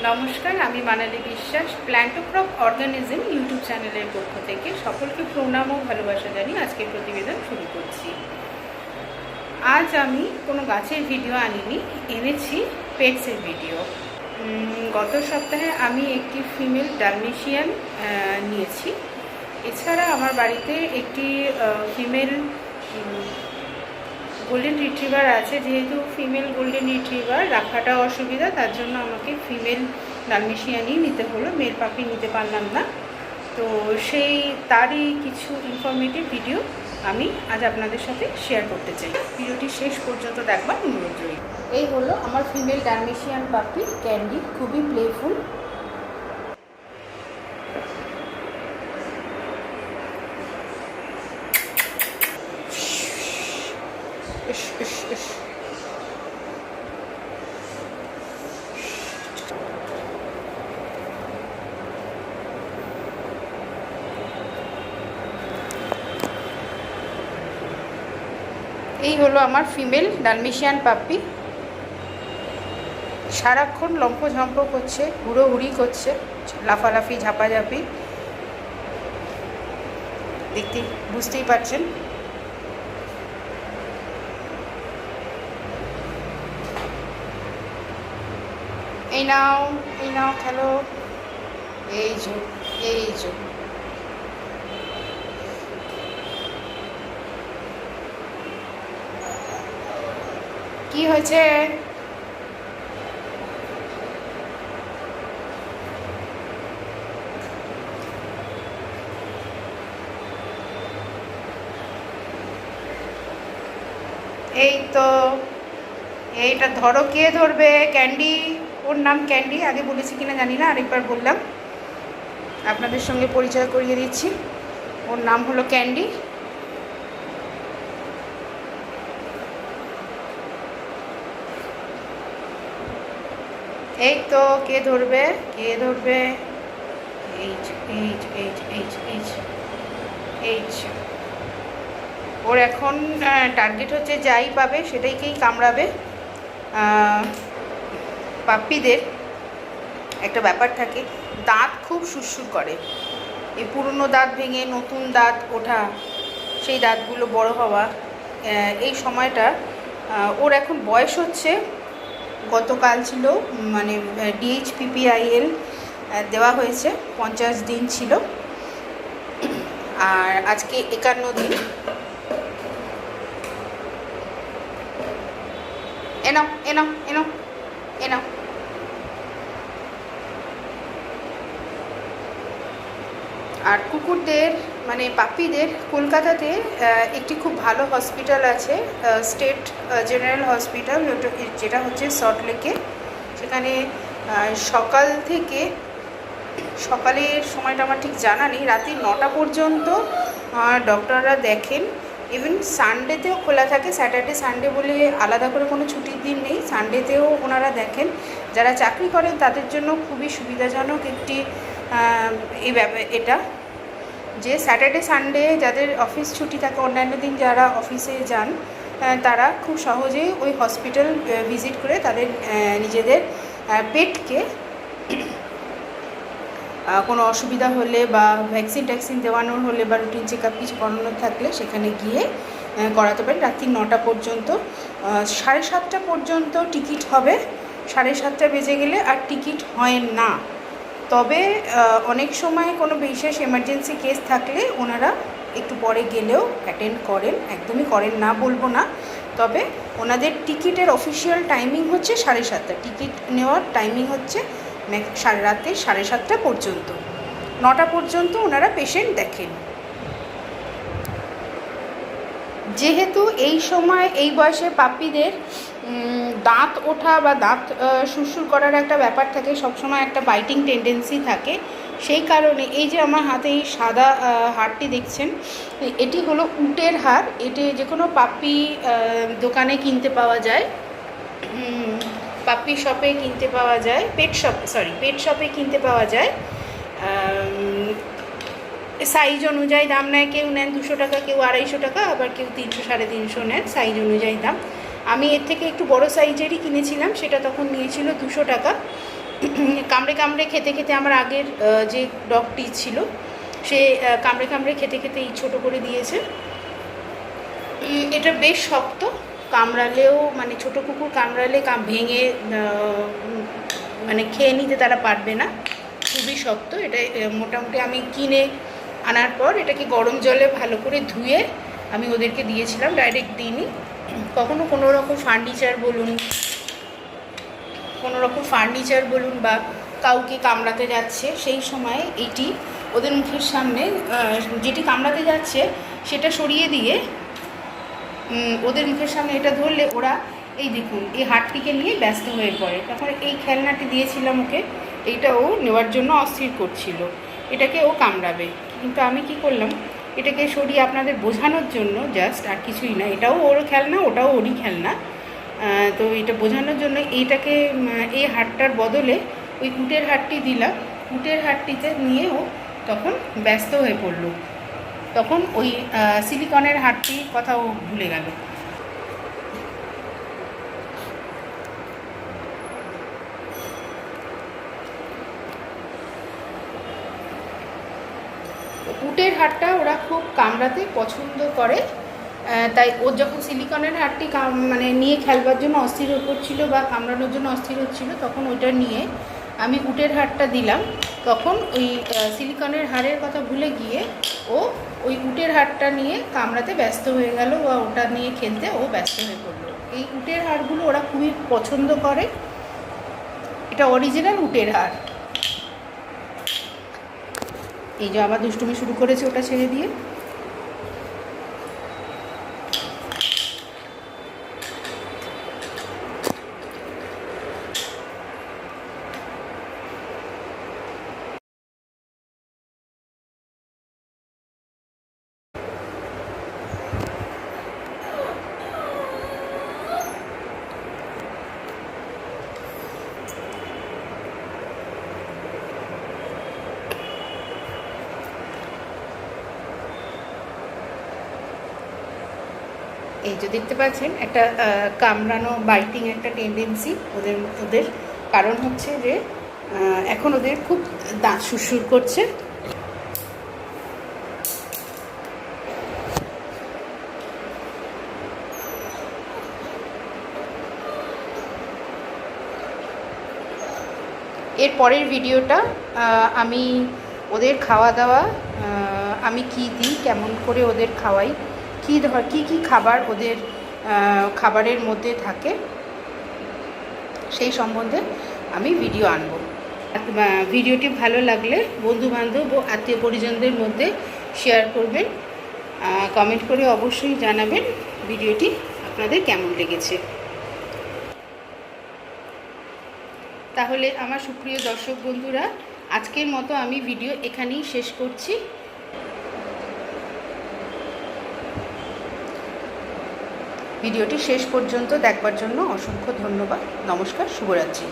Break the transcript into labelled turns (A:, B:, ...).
A: নমস্কার, আমি Manali Biswas plant to crop organism YouTube চ্যানেলের পক্ষ থেকে সকলকে প্রণাম ও ভালোবাসা জানিয়ে আজকের প্রতিবেদন শুরু করছি। আজ আমি কোনো গাছের ভিডিও আনিনি, এনেছি পেটসের ভিডিও। গত সপ্তাহে আমি একটি ফিমেল ডালমেশিয়ান নিয়েছি। এছাড়া আমার বাড়িতে একটি ফিমেল গোল্ডেন রিট্রিভার আছে। যেহেতু ফিমেল গোল্ডেন রিট্রিভার রাখাটা অসুবিধা, তার জন্য আমাকে ফিমেল ডালমেশিয়ানই নিতে হলো, মেল পাপি নিতে পারলাম না। তো তারই কিছু ইনফরমেটিভ ভিডিও আমি আজ আপনাদের সাথে শেয়ার করতে চাই। ভিডিওটি শেষ পর্যন্ত দেখবার অনুরোধ রইল। এই হলো আমার ফিমেল ডালমেশিয়ান পাপি ক্যান্ডি, খুবই প্লেফুল। এই হলো আমার ফিমেল ডালমেশিয়ান পাপ্পি। সারাক্ষণ লম্ফঝম্প করছে, হুড়োহুড়ি করছে, লাফালাফি ঝাপাঝাপি, দেখতে বুঝতেই পারছেন। এই নাও খেলো, এই যে কি হয়েছে? এই তো, এইটা ধরো। কে ধরবে? ক্যান্ডি। ওর নাম ক্যান্ডি, আগে বলেছি কিনা জানি না, আরেকবার বললাম। আপনাদের সঙ্গে পরিচয় করিয়ে দিচ্ছি। ওর নাম হলো ক্যান্ডি। এই তো, কে ধরবে? ওর এখন টার্গেট হচ্ছে যাই পাবে সেটাইকেই কামড়াবে। পাপ্পিদের একটা ব্যাপার থাকে, দাঁত খুব সুরসুর করে। এই পুরনো দাঁত ভেঙে নতুন দাঁত ওঠা, সেই দাঁতগুলো বড় হওয়া, এই সময়টা ওর এখন বয়স হচ্ছে, গতকাল ছিল মানে DHPPIL দেওয়া হয়েছে, 50 দিন ছিল, আর আজকে 51 দিন। এনাও। আর কুকুরদের মানে পাপ্পিদের কলকাতাতে একটি খুব ভালো হসপিটাল আছে, স্টেট জেনারেল হসপিটাল, যেটা হচ্ছে সল্টলেকে। সেখানে সকাল থেকে, সকালের সময়টা আমার ঠিক জানা নেই, রাত্রি 9টা পর্যন্ত ডক্টররা দেখেন। ইভেন সানডেতেও খোলা থাকে, স্যাটারডে সানডে বলে আলাদা করে কোনো ছুটির দিন নেই, সানডেতেও ওনারা দেখেন। যারা চাকরি করেন তাদের জন্য খুবই সুবিধাজনক একটি এটা, যে স্যাটারডে সানডে যাদের অফিস ছুটি থাকে, অন্যান্য দিন যারা অফিসে যান তারা খুব সহজেই ওই হসপিটাল ভিজিট করে তাদের নিজেদের পেটকে কোনো অসুবিধা হলে বা ভ্যাকসিন দেওয়ানোর হলে বা রুটিন চেক আপ কিছু করানোর থাকলে সেখানে গিয়ে করাতে পারেন। রাত্রি 9টা পর্যন্ত, 7:30 পর্যন্ত টিকিট হবে। 7:30 বেজে গেলে আর টিকিট হয় না। তবে অনেক সময় কোনো বিশেষ এমার্জেন্সি কেস থাকলে ওনারা একটু পরে গেলেও অ্যাটেন্ড করেন, একদমই করেন না বলবো না। তবে ওনাদের টিকিটের অফিসিয়াল টাইমিং হচ্ছে 7:30, টিকিট নেওয়ার টাইমিং হচ্ছে রাতে 7:30 পর্যন্ত। 9টা পর্যন্ত ওনারা পেশেন্ট দেখেন। যেহেতু এই সময় এই বয়সে পাপ্পিদের দাঁত ওঠা বা দাঁত সুরসুর করার একটা ব্যাপার থাকে, সবসময় একটা বাইটিং টেন্ডেন্সি থাকে, সেই কারণে এই যে আমার হাতে এই সাদা হারটি দেখছেন, এটি হলো উটের হার। এটি যে কোনো পাপ্পি দোকানে কিনতে পাওয়া যায়, পাপ্পি শপে কিনতে পাওয়া যায়, পেট শপে কিনতে পাওয়া যায়। সাইজ অনুযায়ী দাম নেয়, কেউ নেন 200 টাকা, কেউ 250 টাকা, আবার কেউ 300 350 নেন, সাইজ অনুযায়ী দাম। আমি এর থেকে একটু বড় সাইজেরই কিনেছিলাম, সেটা তখন নিয়েছিল 200 টাকা। কামড়ে কামড়ে খেতে খেতে আমার আগের যে ডগটি ছিল সে কামড়ে কামড়ে খেতে খেতে এই ছোটো করে দিয়েছে। এটা বেশ শক্ত, কামড়ালেও মানে ছোটো কুকুর কামড়ালে ভেঙে মানে খেয়ে নিতে তারা পারবে না, খুবই শক্ত। এটা মোটামুটি আমি কিনে আনার পর এটাকে গরম জলে ভালো করে ধুয়ে আমি ওদেরকে দিয়েছিলাম, ডাইরেক্ট দিইনি। কখনো কোনো রকম ফার্নিচার বলুন বা কাউকে কামড়াতে যাচ্ছে সেই সময় এটি ওদের মুখের সামনে যেটি কামড়াতে যাচ্ছে সেটা সরিয়ে দিয়ে ওদের মুখের সামনে এটা ধরলে ওরা এই দেখুন এই হাতটিকে নিয়ে ব্যস্ত হয়ে পড়ে। তখন এই খেলনাটি দিয়েছিলাম ওকে, এইটা ও নেওয়ার জন্য অস্থির করছিল, এটাকে ও কামড়াবে। কিন্তু আমি কি করলাম, এটাকে সরিয়ে আপনাদের বোঝানোর জন্য জাস্ট, আর কিছুই না, এটাও ওর খেলনা ওটাও ওরই খেলনা, তো এটা বোঝানোর জন্য এইটাকে এই হাড়টার বদলে ওই উটের হাড়টি দিলাম। উটের হাড়টিতে নিয়ে ও তখন ব্যস্ত হয়ে পড়ল, তখন ওই সিলিকনের হাড়টির কথাও ভুলে গেল। উটের হাড়টা ওরা খুব কামড়াতে পছন্দ করে, তাই ও যখন সিলিকনের হাড়টি মানে নিয়ে খেলবার জন্য অস্থির হয়ে পড়ছিল বা কামড়ানোর জন্য অস্থির হচ্ছিল, তখন ওইটা নিয়ে আমি উটের হাড়টা দিলাম। তখন ওই সিলিকনের হাড়ের কথা ভুলে গিয়ে ও ওই উটের হাড়টা নিয়ে কামড়াতে ব্যস্ত হয়ে গেল বা ওটা নিয়ে খেলতে ও ব্যস্ত হয়ে পড়লো। এই উটের হাড়গুলো ওরা খুবই পছন্দ করে, এটা অরিজিনাল উটের হাড়। এই যে আবার দুষ্টুমি শুরু করেছে ওটা ছেড়ে দিয়ে। এই যে দেখতে পাচ্ছেন একটা কামড়ানো বাইটিং একটা টেন্ডেন্সি ওদের কারণ হচ্ছে যে এখন ওদের খুব দাঁত সুরসুর করছে। এর পরের ভিডিওটা আমি ওদের খাওয়া দাওয়া, আমি কি দিই, কেমন করে ওদের খাওয়াই, কী খাবার ওদের খাবারের মধ্যে থাকে সেই সম্বন্ধে আমি ভিডিও আনব। ভিডিওটি ভালো লাগলে বন্ধুবান্ধব ও আত্মীয় পরিজনদের মধ্যে শেয়ার করবেন, কমেন্ট করে অবশ্যই জানাবেন ভিডিওটি আপনাদের কেমন লেগেছে। তাহলে আমার সুপ্রিয় দর্শক বন্ধুরা, আজকের মতো আমি ভিডিও এখানেই শেষ করছি। ভিডিওটি শেষ পর্যন্ত দেখবার জন্য অসংখ্য ধন্যবাদ। নমস্কার, শুভরাত্রি।